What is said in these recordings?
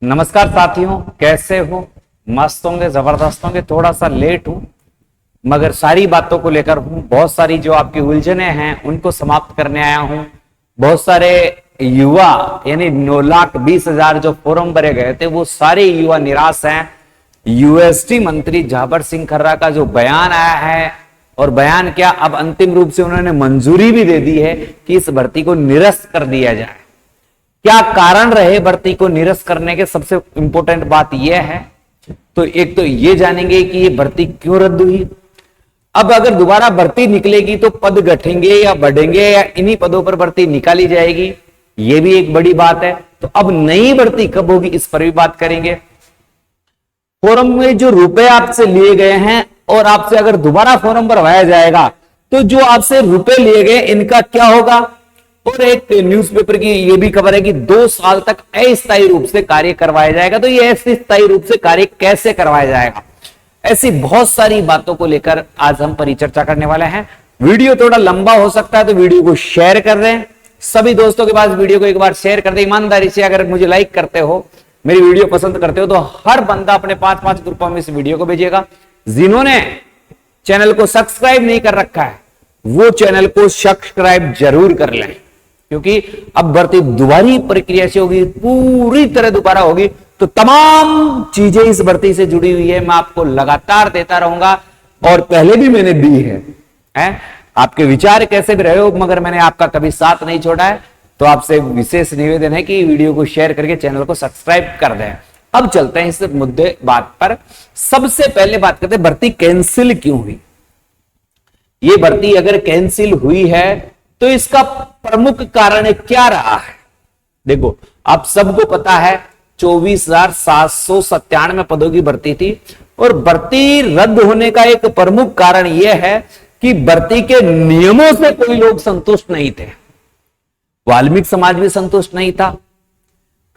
नमस्कार साथियों, कैसे हो? मस्त होंगे, जबरदस्त होंगे। थोड़ा सा लेट हूं मगर सारी बातों को लेकर हूं। बहुत सारी जो आपकी उलझने हैं उनको समाप्त करने आया हूं। बहुत सारे युवा यानी 9,20,000 जो फॉर्म भरे गए थे वो सारे युवा निराश हैं। यूएसटी मंत्री झाबर सिंह खर्रा का जो बयान आया है, और बयान क्या, अब अंतिम रूप से उन्होंने मंजूरी भी दे दी है कि इस भर्ती को निरस्त कर दिया जाए। क्या कारण रहे भर्ती को निरस्त करने के? सबसे इंपॉर्टेंट बात यह है, तो एक तो ये जानेंगे कि ये भर्ती क्यों रद्द हुई। अब अगर दोबारा भर्ती निकलेगी तो पद घटेंगे या बढ़ेंगे, या इन्हीं पदों पर भर्ती निकाली जाएगी, ये भी एक बड़ी बात है। तो अब नई भर्ती कब होगी, इस पर भी बात करेंगे। फॉर्म में जो रुपए आपसे लिए गए हैं और आपसे अगर दोबारा फॉर्म भरवाया जाएगा तो जो आपसे रुपए लिए गए इनका क्या होगा। और एक न्यूज़पेपर की ये भी खबर है कि 2 साल तक अस्थायी रूप से कार्य करवाया जाएगा। तो ये अस्थायी रूप से कार्य कैसे करवाया जाएगा, ऐसी बहुत सारी बातों को लेकर आज हम परिचर्चा करने वाले हैं। वीडियो थोड़ा लंबा हो सकता है तो वीडियो को शेयर कर दें, सभी दोस्तों के पास वीडियो को एक बार शेयर कर दें। ईमानदारी से अगर मुझे लाइक करते हो, मेरी वीडियो पसंद करते हो, तो हर बंदा अपने 5-5 ग्रुपों में इस वीडियो को भेजिएगा। जिन्होंने चैनल को सब्सक्राइब नहीं कर रखा है वो चैनल को सब्सक्राइब जरूर कर लें, क्योंकि अब भर्ती दोबारी प्रक्रिया से होगी, पूरी तरह दोबारा होगी। तो तमाम चीजें इस भर्ती से जुड़ी हुई है, मैं आपको लगातार देता रहूंगा और पहले भी मैंने दी है। आपके विचार कैसे भी रहे हो, मगर मैंने आपका कभी साथ नहीं छोड़ा है। तो आपसे विशेष निवेदन है कि वीडियो को शेयर करके चैनल को सब्सक्राइब कर दें। अब चलते हैं इस मुद्दे बात पर। सबसे पहले बात करते हैं भर्ती कैंसिल क्यों हुई। ये भर्ती अगर कैंसिल हुई है तो इसका प्रमुख कारण क्या रहा है। देखो, आप सबको पता है 24,797 पदों की भर्ती थी, और भर्ती रद्द होने का एक प्रमुख कारण यह है कि भर्ती के नियमों से कोई लोग संतुष्ट नहीं थे। वाल्मीकि समाज भी संतुष्ट नहीं था,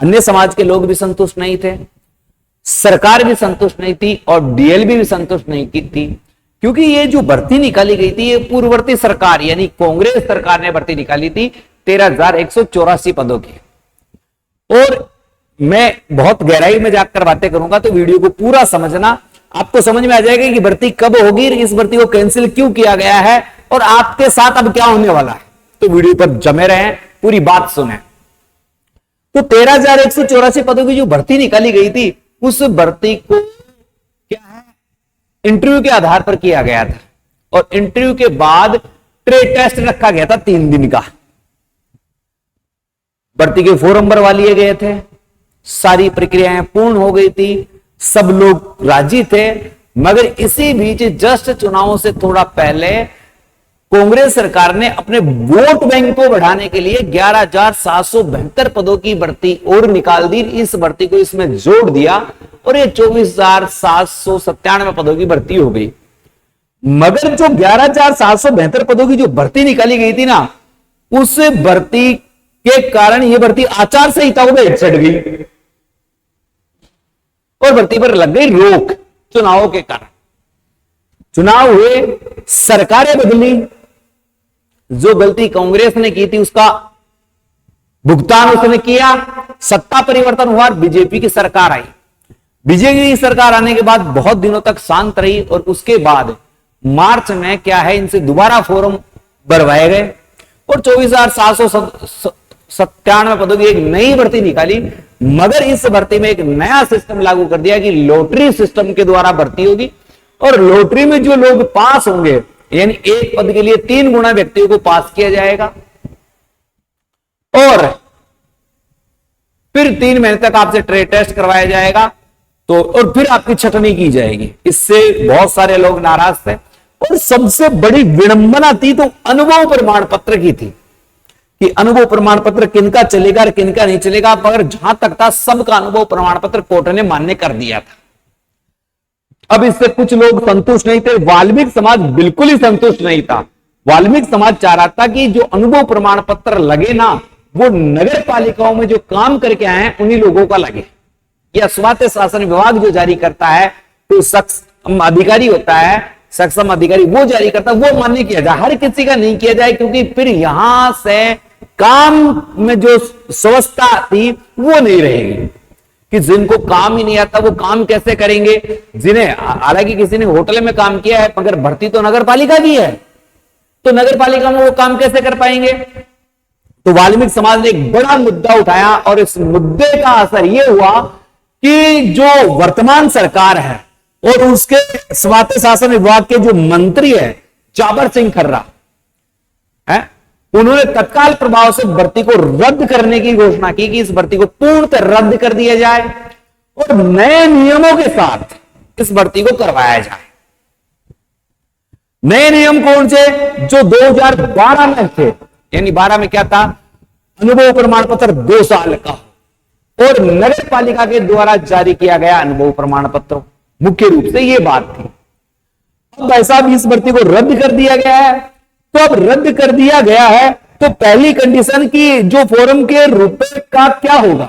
अन्य समाज के लोग भी संतुष्ट नहीं थे, सरकार भी संतुष्ट नहीं थी, और डीएलबी भी संतुष्ट नहीं की थी। क्योंकि ये जो भर्ती निकाली गई थी ये पूर्ववर्ती सरकार यानी कांग्रेस सरकार ने भर्ती निकाली थी 13,184 पदों की। और मैं बहुत गहराई में जाकर बातें करूंगा तो वीडियो को पूरा समझना, आपको समझ में आ जाएगा कि भर्ती कब होगी, इस भर्ती को कैंसिल क्यों किया गया है और आपके साथ अब क्या होने वाला है। तो वीडियो पर जमे रहें, पूरी बात सुने। तो 13,184 पदों की जो भर्ती निकाली गई थी, उस भर्ती को क्या है, इंटरव्यू के आधार पर किया गया था, और इंटरव्यू के बाद ट्रेड टेस्ट रखा गया था 3 दिन का। भर्ती के फॉर्म भरवा लिए गए थे, सारी प्रक्रियाएं पूर्ण हो गई थी, सब लोग राजी थे। मगर इसी बीच जस्ट चुनावों से थोड़ा पहले कांग्रेस सरकार ने अपने वोट बैंक को बढ़ाने के लिए 11,772 पदों की भर्ती और निकाल दी। इस भर्ती को इसमें जोड़ दिया और ये 24,797 पदों की भर्ती हो गई। मगर जो 11,772 पदों की जो भर्ती निकाली गई थी ना, उस भर्ती के कारण ये भर्ती आचार संहिता में चढ़ गई और भर्ती पर लग गई रोक चुनावों के कारण। चुनाव हुए, सरकारें बदली, जो गलती कांग्रेस ने की थी उसका भुगतान उसने किया, सत्ता परिवर्तन हुआ, बीजेपी की सरकार आई। बीजेपी की सरकार आने के बाद बहुत दिनों तक शांत रही, और उसके बाद मार्च में क्या है, इनसे दोबारा फॉर्म भरवाए गए और 24,797 पदों की एक नई भर्ती निकाली। मगर इस भर्ती में एक नया सिस्टम लागू कर दिया कि लॉटरी सिस्टम के द्वारा भर्ती होगी, और लॉटरी में जो लोग पास होंगे, यानी एक पद के लिए 3 गुना व्यक्तियों को पास किया जाएगा, और फिर 3 महीने तक आपसे ट्रेड टेस्ट करवाया जाएगा, तो और फिर आपकी छटनी की जाएगी। इससे बहुत सारे लोग नाराज थे, और सबसे बड़ी विडंबना थी तो अनुभव प्रमाण पत्र की थी कि अनुभव प्रमाण पत्र किनका चलेगा और किनका नहीं चलेगा। मगर जहां तक था, सबका अनुभव प्रमाण पत्र कोर्ट ने मान्य कर दिया था। अब इससे कुछ लोग संतुष्ट नहीं थे, वाल्मीकि समाज बिल्कुल ही संतुष्ट नहीं था। वाल्मीकि समाज चाह रहा था कि जो अनुभव प्रमाण पत्र लगे ना, वो नगर पालिकाओं में जो काम करके आए हैं उन्हीं लोगों का लगे। या स्वायत्त शासन विभाग जो जारी करता है, तो सक्षम अधिकारी होता है, सक्षम अधिकारी वो जारी करता है, वो मान्य किया जाए, हर किसी का नहीं किया जाए, क्योंकि फिर यहां से काम में जो स्वस्थता थी वो नहीं रहेगी। कि जिनको काम ही नहीं आता वो काम कैसे करेंगे, जिन्हें हालांकि किसी ने होटल में काम किया है मगर भर्ती तो नगर पालिका की है, तो नगर पालिका में वो काम कैसे कर पाएंगे। तो वाल्मीकि समाज ने एक बड़ा मुद्दा उठाया और इस मुद्दे का असर यह हुआ कि जो वर्तमान सरकार है और उसके स्वायत्त शासन विभाग के जो मंत्री है जाबर सिंह खर्रा है, उन्होंने तत्काल प्रभाव से भर्ती को रद्द करने की घोषणा की कि इस भर्ती को पूर्णतः रद्द कर दिया जाए और नए नियमों के साथ इस भर्ती को करवाया जाए। नए नियम कौन से, जो 2012 में थे, यानी 12 में क्या था, अनुभव प्रमाण पत्र 2 साल का और नगर पालिका के द्वारा जारी किया गया अनुभव प्रमाण पत्र, मुख्य रूप से यह बात थी। अब भाई साहब इस भर्ती को रद्द कर दिया गया है, तो अब रद्द कर दिया गया है तो पहली कंडीशन की जो फोरम के रुपए का क्या होगा,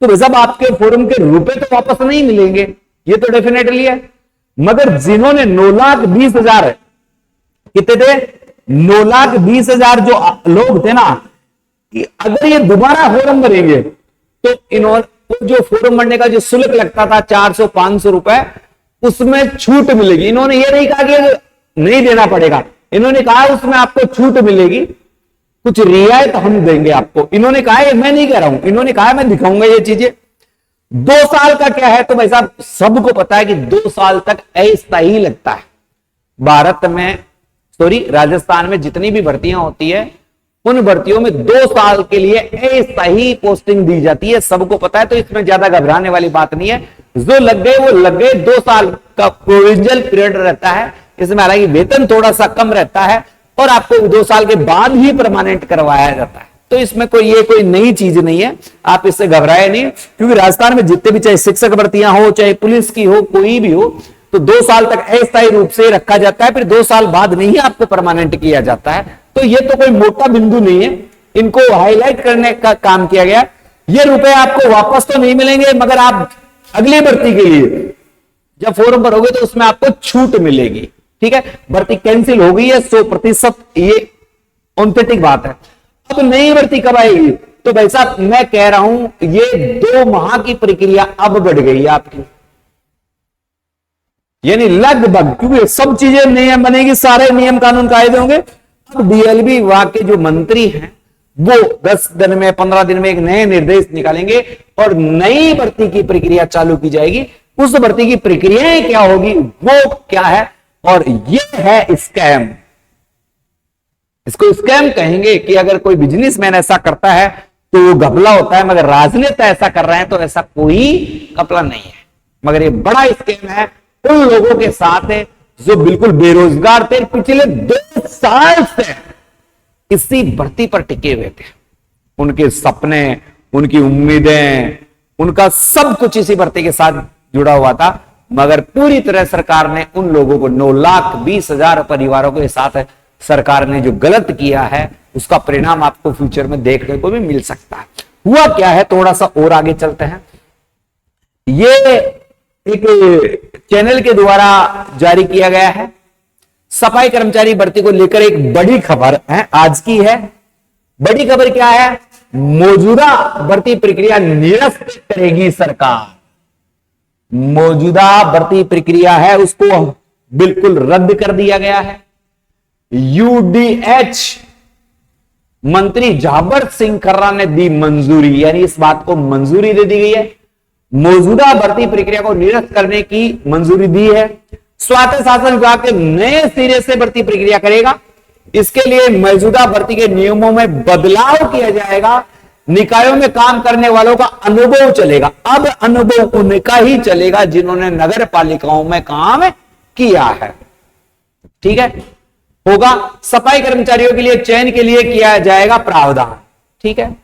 तो भाई साहब आपके फोरम के रुपए तो वापस नहीं मिलेंगे, ये तो डेफिनेटली है। मगर जिन्होंने 9,20,000 कितने थे, 9,20,000 जो लोग थे ना, कि अगर ये दोबारा फोरम भरेंगे तो इन्होंने जो फोरम भरने का जो शुल्क लगता था 400-500 रुपए, उसमें छूट मिलेगी। इन्होंने ये नहीं कहा कि नहीं देना पड़ेगा, इन्होंने कहा उसमें आपको छूट मिलेगी, कुछ रियायत हम देंगे आपको। इन्होंने कहा, मैं नहीं कह रहा हूं, इन्होंने कहा मैं दिखाऊंगा ये चीजें। 2 साल का क्या है, तो भाई साहब सबको पता है कि 2 साल तक अस्थायी लगता है। भारत में राजस्थान में जितनी भी भर्तियां होती है उन भर्तियों में 2 साल के लिए अस्थायी पोस्टिंग दी जाती है, सबको पता है, तो इसमें ज्यादा घबराने वाली बात नहीं है। जो लग गए वो लग गए, 2 साल का प्रोविजनल पीरियड रहता है, इसमें हालांकि वेतन थोड़ा सा कम रहता है और आपको 2 साल के बाद ही परमानेंट करवाया जाता है। तो इसमें कोई नई चीज नहीं है, आप इससे घबराए नहीं, क्योंकि राजस्थान में जितने भी चाहे शिक्षक भर्तियां हो, चाहे पुलिस की हो, कोई भी हो, तो 2 साल तक अस्थायी रूप से रखा जाता है, फिर 2 साल बाद नहीं आपको परमानेंट किया जाता है। तो ये तो कोई मोटा बिंदु नहीं है, इनको हाईलाइट करने का काम किया गया। ये रुपए आपको वापस तो नहीं मिलेंगे, मगर आप अगली भर्ती के लिए जब फॉर्म भरोगे तो उसमें आपको छूट मिलेगी। ठीक है, भर्ती कैंसिल हो गई है 100%, ये ऑथेंटिक बात है। अब नई भर्ती कब आएगी, तो भाई साहब मैं कह रहा हूं ये 2 माह की प्रक्रिया अब बढ़ गई है आपकी, यानी लगभग, क्योंकि सब चीजें नियम बनेगी, सारे नियम कानून कायदे होंगे। अब डीएलबी विभाग के जो मंत्री हैं वो 10 दिन में 15 दिन में एक नए निर्देश निकालेंगे और नई भर्ती की प्रक्रिया चालू की जाएगी। उस भर्ती की प्रक्रियाएं क्या होगी, वो क्या है, और ये है स्कैम। इसको स्कैम कहेंगे कि अगर कोई बिजनेसमैन ऐसा करता है तो वो घपला होता है, मगर राजनेता ऐसा कर रहे हैं तो ऐसा कोई घपला नहीं है, मगर ये बड़ा स्कैम है उन लोगों के साथ है जो बिल्कुल बेरोजगार थे, पिछले 2 साल से इसी भर्ती पर टिके हुए थे। उनके सपने, उनकी उम्मीदें, उनका सब कुछ इसी भर्ती के साथ जुड़ा हुआ था, मगर पूरी तरह सरकार ने उन लोगों को 9,20,000 परिवारों के साथ सरकार ने जो गलत किया है उसका परिणाम आपको फ्यूचर में देखने को भी मिल सकता है। हुआ क्या है, थोड़ा सा और आगे चलते हैं। ये एक चैनल के द्वारा जारी किया गया है, सफाई कर्मचारी भर्ती को लेकर एक बड़ी खबर है, आज की है। बड़ी खबर क्या है, मौजूदा भर्ती प्रक्रिया निरस्त करेगी सरकार। मौजूदा भर्ती प्रक्रिया है उसको बिल्कुल रद्द कर दिया गया है। यूडीएच मंत्री जाबर सिंह खर्रा ने दी मंजूरी, यानी इस बात को मंजूरी दे दी गई है, मौजूदा भर्ती प्रक्रिया को निरस्त करने की मंजूरी दी है। स्वायत्त शासन विभाग के नए सिरे से भर्ती प्रक्रिया करेगा, इसके लिए मौजूदा भर्ती के नियमों में बदलाव किया जाएगा। निकायों में काम करने वालों का अनुभव चलेगा, अब अनुभव उनका ही चलेगा जिन्होंने नगर पालिकाओं में काम किया है। ठीक है, होगा। सफाई कर्मचारियों के लिए चयन के लिए किया जाएगा प्रावधान। ठीक है,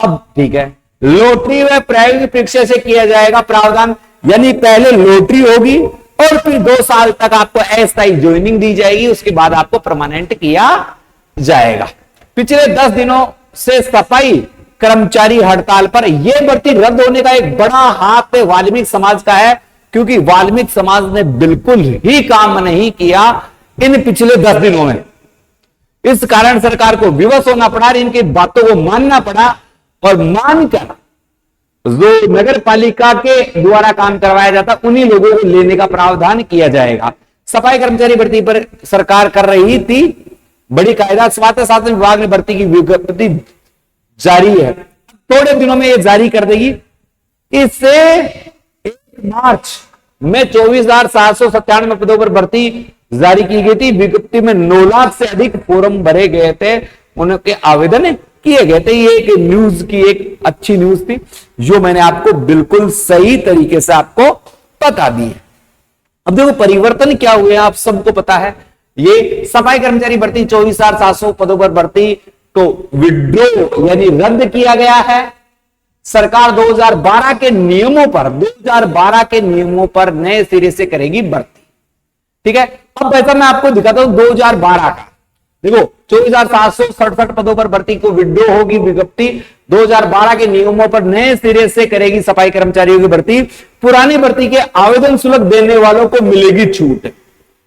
अब ठीक है, लॉटरी व प्रायोगिक परीक्षा से किया जाएगा प्रावधान, यानी पहले लॉटरी होगी और फिर 2 साल तक आपको अस्थायी ज्वाइनिंग दी जाएगी, उसके बाद आपको परमानेंट किया जाएगा। पिछले 10 दिनों से सफाई कर्मचारी हड़ताल पर, यह भर्ती रद्द होने का एक बड़ा हाथ वाल्मीकि समाज का है, क्योंकि वाल्मीकि समाज ने बिल्कुल ही काम नहीं किया इन पिछले 10 दिनों में। इस कारण सरकार को विवश होना पड़ा, इनकी बातों को मानना पड़ा और मानकर जो नगर पालिका के द्वारा काम करवाया जाता उन्हीं लोगों को लेने का प्रावधान किया जाएगा। सफाई कर्मचारी भर्ती पर सरकार कर रही थी बड़ी कायदा, स्वास्थ्य शासन विभाग ने भर्ती की विज्ञप्ति जारी है, थोड़े दिनों में ये जारी कर देगी। इससे 1 मार्च में 24,797 पदों पर भर्ती जारी की गई थी। विज्ञप्ति में 9 लाख से अधिक फॉर्म भरे गए थे, उनके आवेदन किए गए थे। ये एक न्यूज की एक अच्छी न्यूज थी जो मैंने आपको बिल्कुल सही तरीके से आपको बता दी है। अब देखो परिवर्तन क्या हुए आप सबको पता है। ये सफाई कर्मचारी भर्ती 24,700 पदों पर भर्ती को विड्रॉ यानी रद्द किया गया है। सरकार 2012 के नियमों पर नए सिरे से करेगी भर्ती। ठीक है, अब ऐसा मैं आपको दिखाता हूं 2012 का। देखो 24,767 पदों पर भर्ती को विड्रॉ होगी विज्ञप्ति। 2012 के नियमों पर नए सिरे से करेगी सफाई कर्मचारियों की भर्ती। पुरानी भर्ती के आवेदन शुल्क देने वालों को मिलेगी छूट।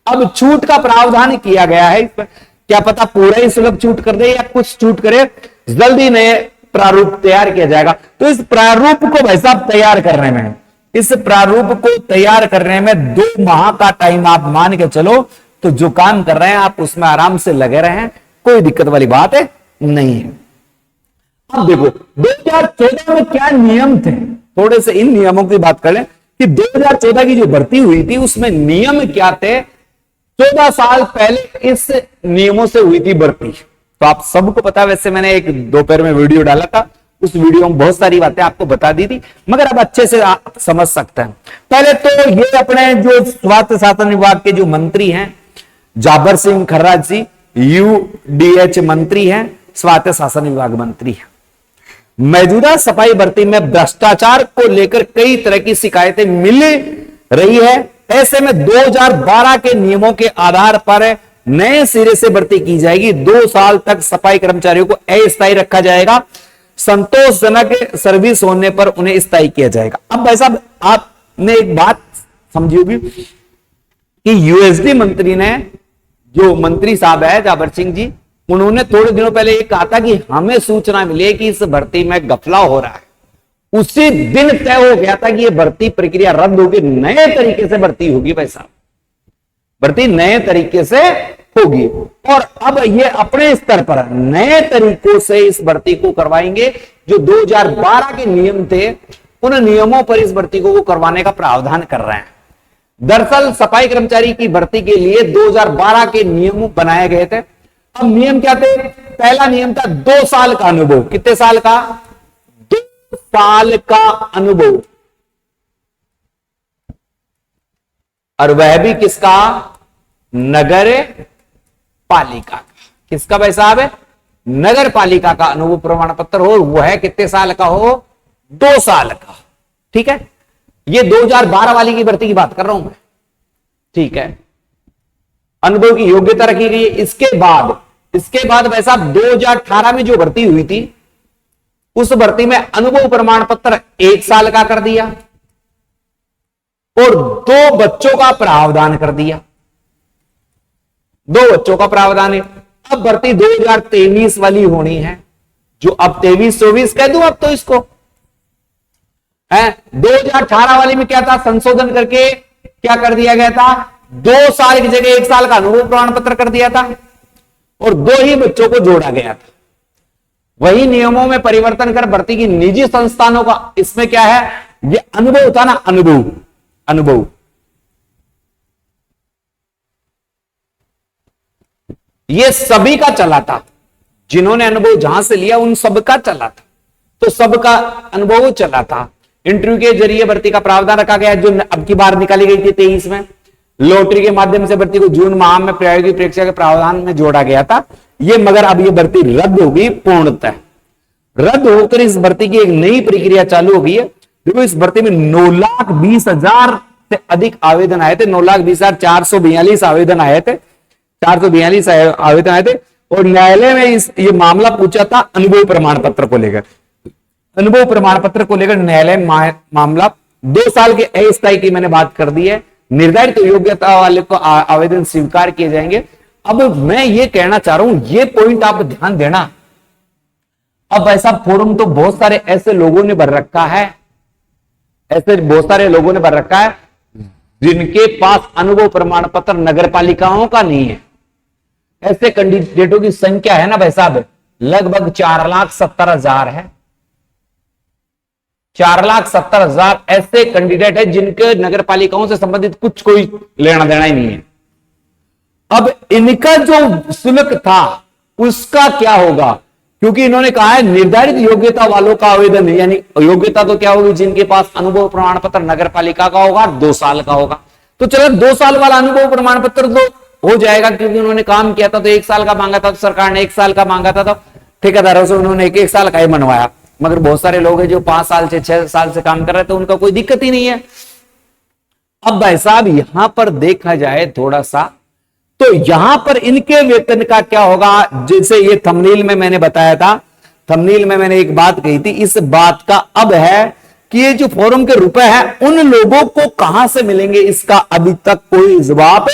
अब छूट का प्रावधान किया गया है, क्या पता पूरा ही शुल्क छूट कर दे या कुछ छूट करे। जल्दी नए प्रारूप तैयार किया जाएगा। तो इस प्रारूप को भाई साहब तैयार करने में, इस प्रारूप को तैयार करने में 2 माह का टाइम आप मान के चलो। तो जो काम कर रहे हैं आप उसमें आराम से लगे रहे, कोई दिक्कत वाली बात है नहीं है। अब देखो 2014 में क्या नियम थे, थोड़े से इन नियमों की बात करें कि 2014 की जो भर्ती हुई थी उसमें नियम क्या थे। 14 साल पहले इस नियमों से हुई थी भर्ती, तो आप सबको पता। वैसे मैंने एक दोपहर में वीडियो डाला था, उस वीडियो में बहुत सारी बातें आपको बता दी थी, मगर अब अच्छे से आप समझ सकते हैं। पहले तो ये अपने जो स्वास्थ्य शासन विभाग के जो मंत्री हैं जाबर सिंह खर्राज जी, यूडीएच मंत्री हैं, स्वास्थ्य शासन विभाग मंत्री हैं। मौजूदा सफाई भर्ती में भ्रष्टाचार को लेकर कई तरह की शिकायतें मिल रही है। ऐसे में 2012 के नियमों के आधार पर नए सिरे से भर्ती की जाएगी। 2 साल तक सफाई कर्मचारियों को अस्थायी रखा जाएगा। संतोषजनक सर्विस होने पर उन्हें स्थायी किया जाएगा। अब भाई साहब आपने एक बात समझी होगी कि यूएसडी मंत्री ने, जो मंत्री साहब है जाबर सिंह जी, उन्होंने थोड़े दिनों पहले ये कहा था कि हमें सूचना मिली कि इस भर्ती में घपला हो रहा है। उसी दिन तय हो गया था कि यह भर्ती प्रक्रिया रद्द होगी, नए तरीके से भर्ती होगी। भाई साहब भर्ती नए तरीके से होगी और अब ये अपने स्तर पर नए तरीकों से इस भर्ती को करवाएंगे। जो 2012 के नियम थे उन नियमों पर इस भर्ती को करवाने का प्रावधान कर रहे हैं। दरअसल सफाई कर्मचारी की भर्ती के लिए 2012 के नियम बनाए गए थे। अब नियम क्या थे? पहला नियम था 2 साल का अनुभव। कितने साल का? 2 साल का अनुभव, और वह भी किसका? नगर पालिका का। किसका भाई साहब है? नगर पालिका का अनुभव प्रमाण पत्र हो, वह कितने साल का हो? 2 साल का। ठीक है, ये 2012 वाली की भर्ती की बात कर रहा हूं मैं। ठीक है, अनुभव की योग्यता रखी गई है। इसके बाद भाई साहब 2018 में जो भर्ती हुई थी उस भर्ती में अनुभव प्रमाण पत्र 1 साल का कर दिया और 2 बच्चों का प्रावधान कर दिया। 2 बच्चों का प्रावधान है। अब भर्ती 2023 वाली होनी है, जो अब 23-24 कह दूं अब तो इसको है। 2018 वाली में क्या था? संशोधन करके क्या कर दिया गया था? 2 साल की जगह 1 साल का अनुभव प्रमाण पत्र कर दिया था और 2 ही बच्चों को जोड़ा गया था। वही नियमों में परिवर्तन कर भर्ती की निजी संस्थानों का, इसमें क्या है? ये अनुभव था ना, अनुभव ये सभी का चला था। जिन्होंने अनुभव जहां से लिया उन सबका चला था, तो सबका अनुभव चला था। इंटरव्यू के जरिए भर्ती का प्रावधान रखा गया, जो अब की बार निकाली गई थी 23 में। लॉटरी के माध्यम से भर्ती को जून माह में प्रायोगिक परीक्षा के प्रावधान में जोड़ा गया था ये, मगर अब ये भर्ती रद्द होगी, पूर्णतः रद्द होकर इस भर्ती की एक नई प्रक्रिया चालू हो गई है। देखो इस भर्ती में 9,20,000 से अधिक आवेदन आए थे। 9,20,442 आवेदन आए थे, 442 आवेदन आए थे और न्यायालय में ये मामला पूछा था अनुभव प्रमाण पत्र को लेकर। अनुभव प्रमाण पत्र को लेकर न्यायालय मामला 2 साल के अस्थायी की मैंने बात कर दी है। निर्धारित योग्यता वाले को आवेदन स्वीकार किए जाएंगे। अब मैं ये कहना चाह रहा हूं, ये पॉइंट आप ध्यान देना। अब ऐसा फॉर्म तो बहुत सारे ऐसे लोगों ने भर रखा है ऐसे बहुत सारे लोगों ने भर रखा है जिनके पास अनुभव प्रमाण पत्र नगर पालिकाओं का नहीं है। ऐसे कैंडिडेटों की संख्या है ना भाई साहब, लगभग 4,70,000 है। 4,70,000 ऐसे कैंडिडेट है जिनके नगर पालिकाओं से संबंधित कुछ कोई लेना देना ही नहीं है। अब इनका जो शुल्क था उसका क्या होगा, क्योंकि इन्होंने कहा है निर्धारित योग्यता वालों का आवेदन, यानी योग्यता तो क्या होगी, जिनके पास अनुभव प्रमाण पत्र नगर पालिका का होगा 2 साल का होगा। तो चलो 2 साल वाला अनुभव प्रमाण पत्र तो हो जाएगा, क्योंकि उन्होंने काम किया था तो 1 साल का मांगा था, तो सरकार ने 1 साल का मांगा था, तो ठेकेदारों से उन्होंने 1 साल का ही बनवाया। मगर बहुत सारे लोग हैं जो 5 साल से 6 साल से काम कर रहे थे, उनका कोई दिक्कत ही नहीं है। अब भाई साहब यहां पर देखा जाए थोड़ा सा, तो यहां पर इनके वेतन का क्या होगा, जैसे ये थंबनेल में मैंने बताया था, थंबनेल में मैंने एक बात कही थी, इस बात का अब है कि ये जो फॉर्म के रुपए हैं उन लोगों को कहां से मिलेंगे, इसका अभी तक कोई जवाब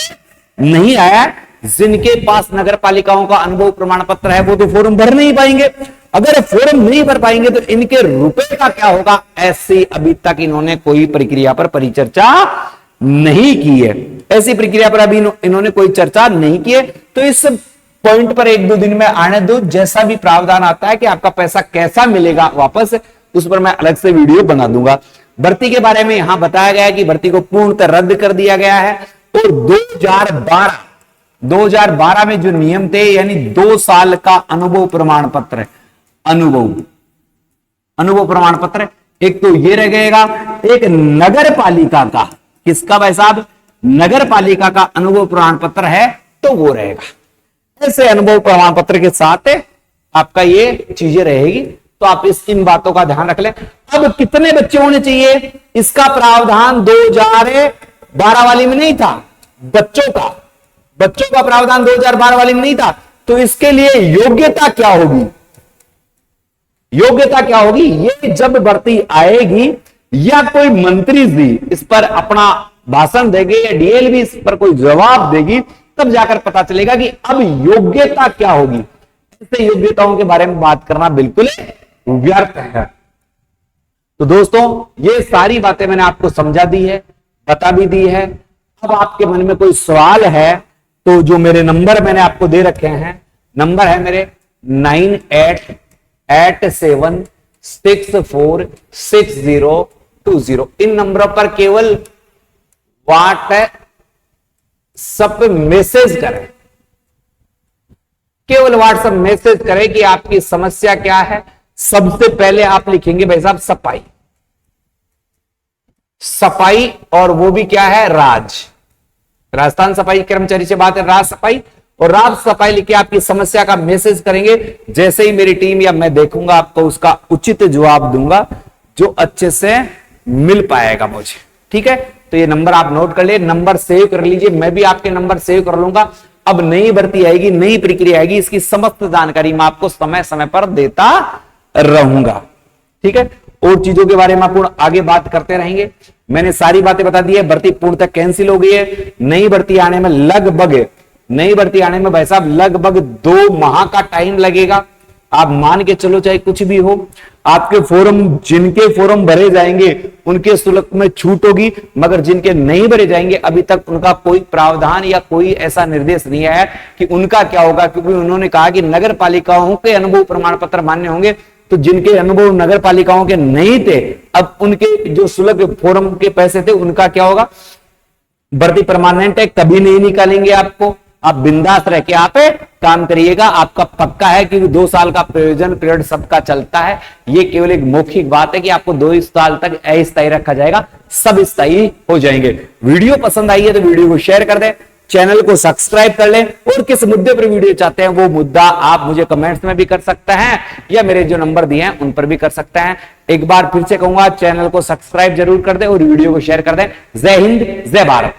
नहीं आया। जिनके पास नगर पालिकाओं का अनुभव प्रमाण पत्र है वो तो फॉर्म भर नहीं पाएंगे। अगर फॉर्म नहीं भर पाएंगे तो इनके रुपए का क्या होगा, ऐसी अभी तक इन्होंने कोई प्रक्रिया पर परिचर्चा नहीं की है। ऐसी प्रक्रिया पर अभी इन्होंने कोई चर्चा नहीं की है। तो इस पॉइंट पर 1-2 दिन में आने दो, जैसा भी प्रावधान आता है कि आपका पैसा कैसा मिलेगा वापस, उस पर मैं अलग से वीडियो बना दूंगा। भर्ती के बारे में यहां बताया गया है कि भर्ती को पूर्णतः रद्द कर दिया गया है और 2012 में जो नियम थे, यानी 2 साल का अनुभव प्रमाण पत्र, अनुभव प्रमाण पत्र, एक तो ये रह गएगा, एक नगर पालिका का, किसका भाई साहब, नगर पालिका का अनुभव प्रमाण पत्र है तो वो रहेगा। ऐसे अनुभव प्रमाण पत्र के साथ आपका ये चीजें रहेगी, तो आप इन बातों का ध्यान रख लें। अब कितने बच्चे होने चाहिए, इसका प्रावधान 2012 वाली में नहीं था, बच्चों का प्रावधान 2012 वाली में नहीं था। तो इसके लिए योग्यता क्या होगी, ये जब भर्ती आएगी या कोई मंत्री जी इस पर अपना भाषण देंगे या डीएलबी इस पर कोई जवाब देगी, तब जाकर पता चलेगा कि अब योग्यता क्या होगी। ऐसे योग्यताओं के बारे में बात करना बिल्कुल व्यर्थ है। तो दोस्तों ये सारी बातें मैंने आपको समझा दी है, बता भी दी है। अब आपके मन में कोई सवाल है तो जो मेरे नंबर मैंने आपको दे रखे हैं, नंबर है मेरे 9887646020। इन नंबरों पर केवल व्हाट्सएप मैसेज करें, केवल व्हाट्सएप मैसेज करें कि आपकी समस्या क्या है। सबसे पहले आप लिखेंगे भाई साहब सफाई, और वो भी क्या है, राजस्थान सफाई कर्मचारी से बात है, राज सफाई, और राज सफाई लिखे आपकी समस्या का मैसेज करेंगे। जैसे ही मेरी टीम या मैं देखूंगा आपको उसका उचित जवाब दूंगा जो अच्छे से मिल पाएगा मुझे, ठीक है। तो ये नंबर आप नोट कर ले, नंबर सेव कर लीजिए, मैं भी आपके नंबर सेव कर लूंगा। अब नई भर्ती आएगी, नई प्रक्रिया आएगी, इसकी समस्त जानकारी मैं आपको समय समय पर देता रहूंगा, ठीक है। और चीजों के बारे में आपको आगे बात करते रहेंगे। मैंने सारी बातें बता दी है। भर्ती पूर्णतः कैंसिल हो गई है। नई भर्ती आने में भाई साहब लगभग 2 माह का टाइम लगेगा। आप मान के चलो चाहे कुछ भी हो, आपके फॉर्म, जिनके फॉर्म भरे जाएंगे उनके शुल्क में छूट होगी, मगर जिनके नहीं भरे जाएंगे अभी तक उनका कोई प्रावधान या कोई ऐसा निर्देश नहीं आया कि उनका क्या होगा, क्योंकि उन्होंने कहा कि नगर पालिकाओं के अनुभव प्रमाण पत्र मान्य होंगे। तो जिनके अनुभव नगर पालिकाओं के नहीं थे, अब उनके जो शुल्क फॉर्म के पैसे थे उनका क्या होगा। भर्ती परमानेंट है, कभी नहीं निकालेंगे आपको, आप बिंदास रह के आप काम करिएगा। आपका पक्का है क्योंकि 2 साल का प्रयोजन पीरियड सबका चलता है। ये केवल एक मौखिक बात है कि आपको 2 साल तक अस्थायी रखा जाएगा, सब स्थायी हो जाएंगे। वीडियो पसंद आई है तो वीडियो को शेयर कर दें, चैनल को सब्सक्राइब कर लें, और किस मुद्दे पर वीडियो चाहते हैं वो मुद्दा आप मुझे कमेंट्स में भी कर सकते हैं या मेरे जो नंबर दिए हैं उन पर भी कर सकते हैं। एक बार फिर से कहूंगा, चैनल को सब्सक्राइब जरूर कर दें और वीडियो को शेयर कर दें। जय हिंद, जय भारत।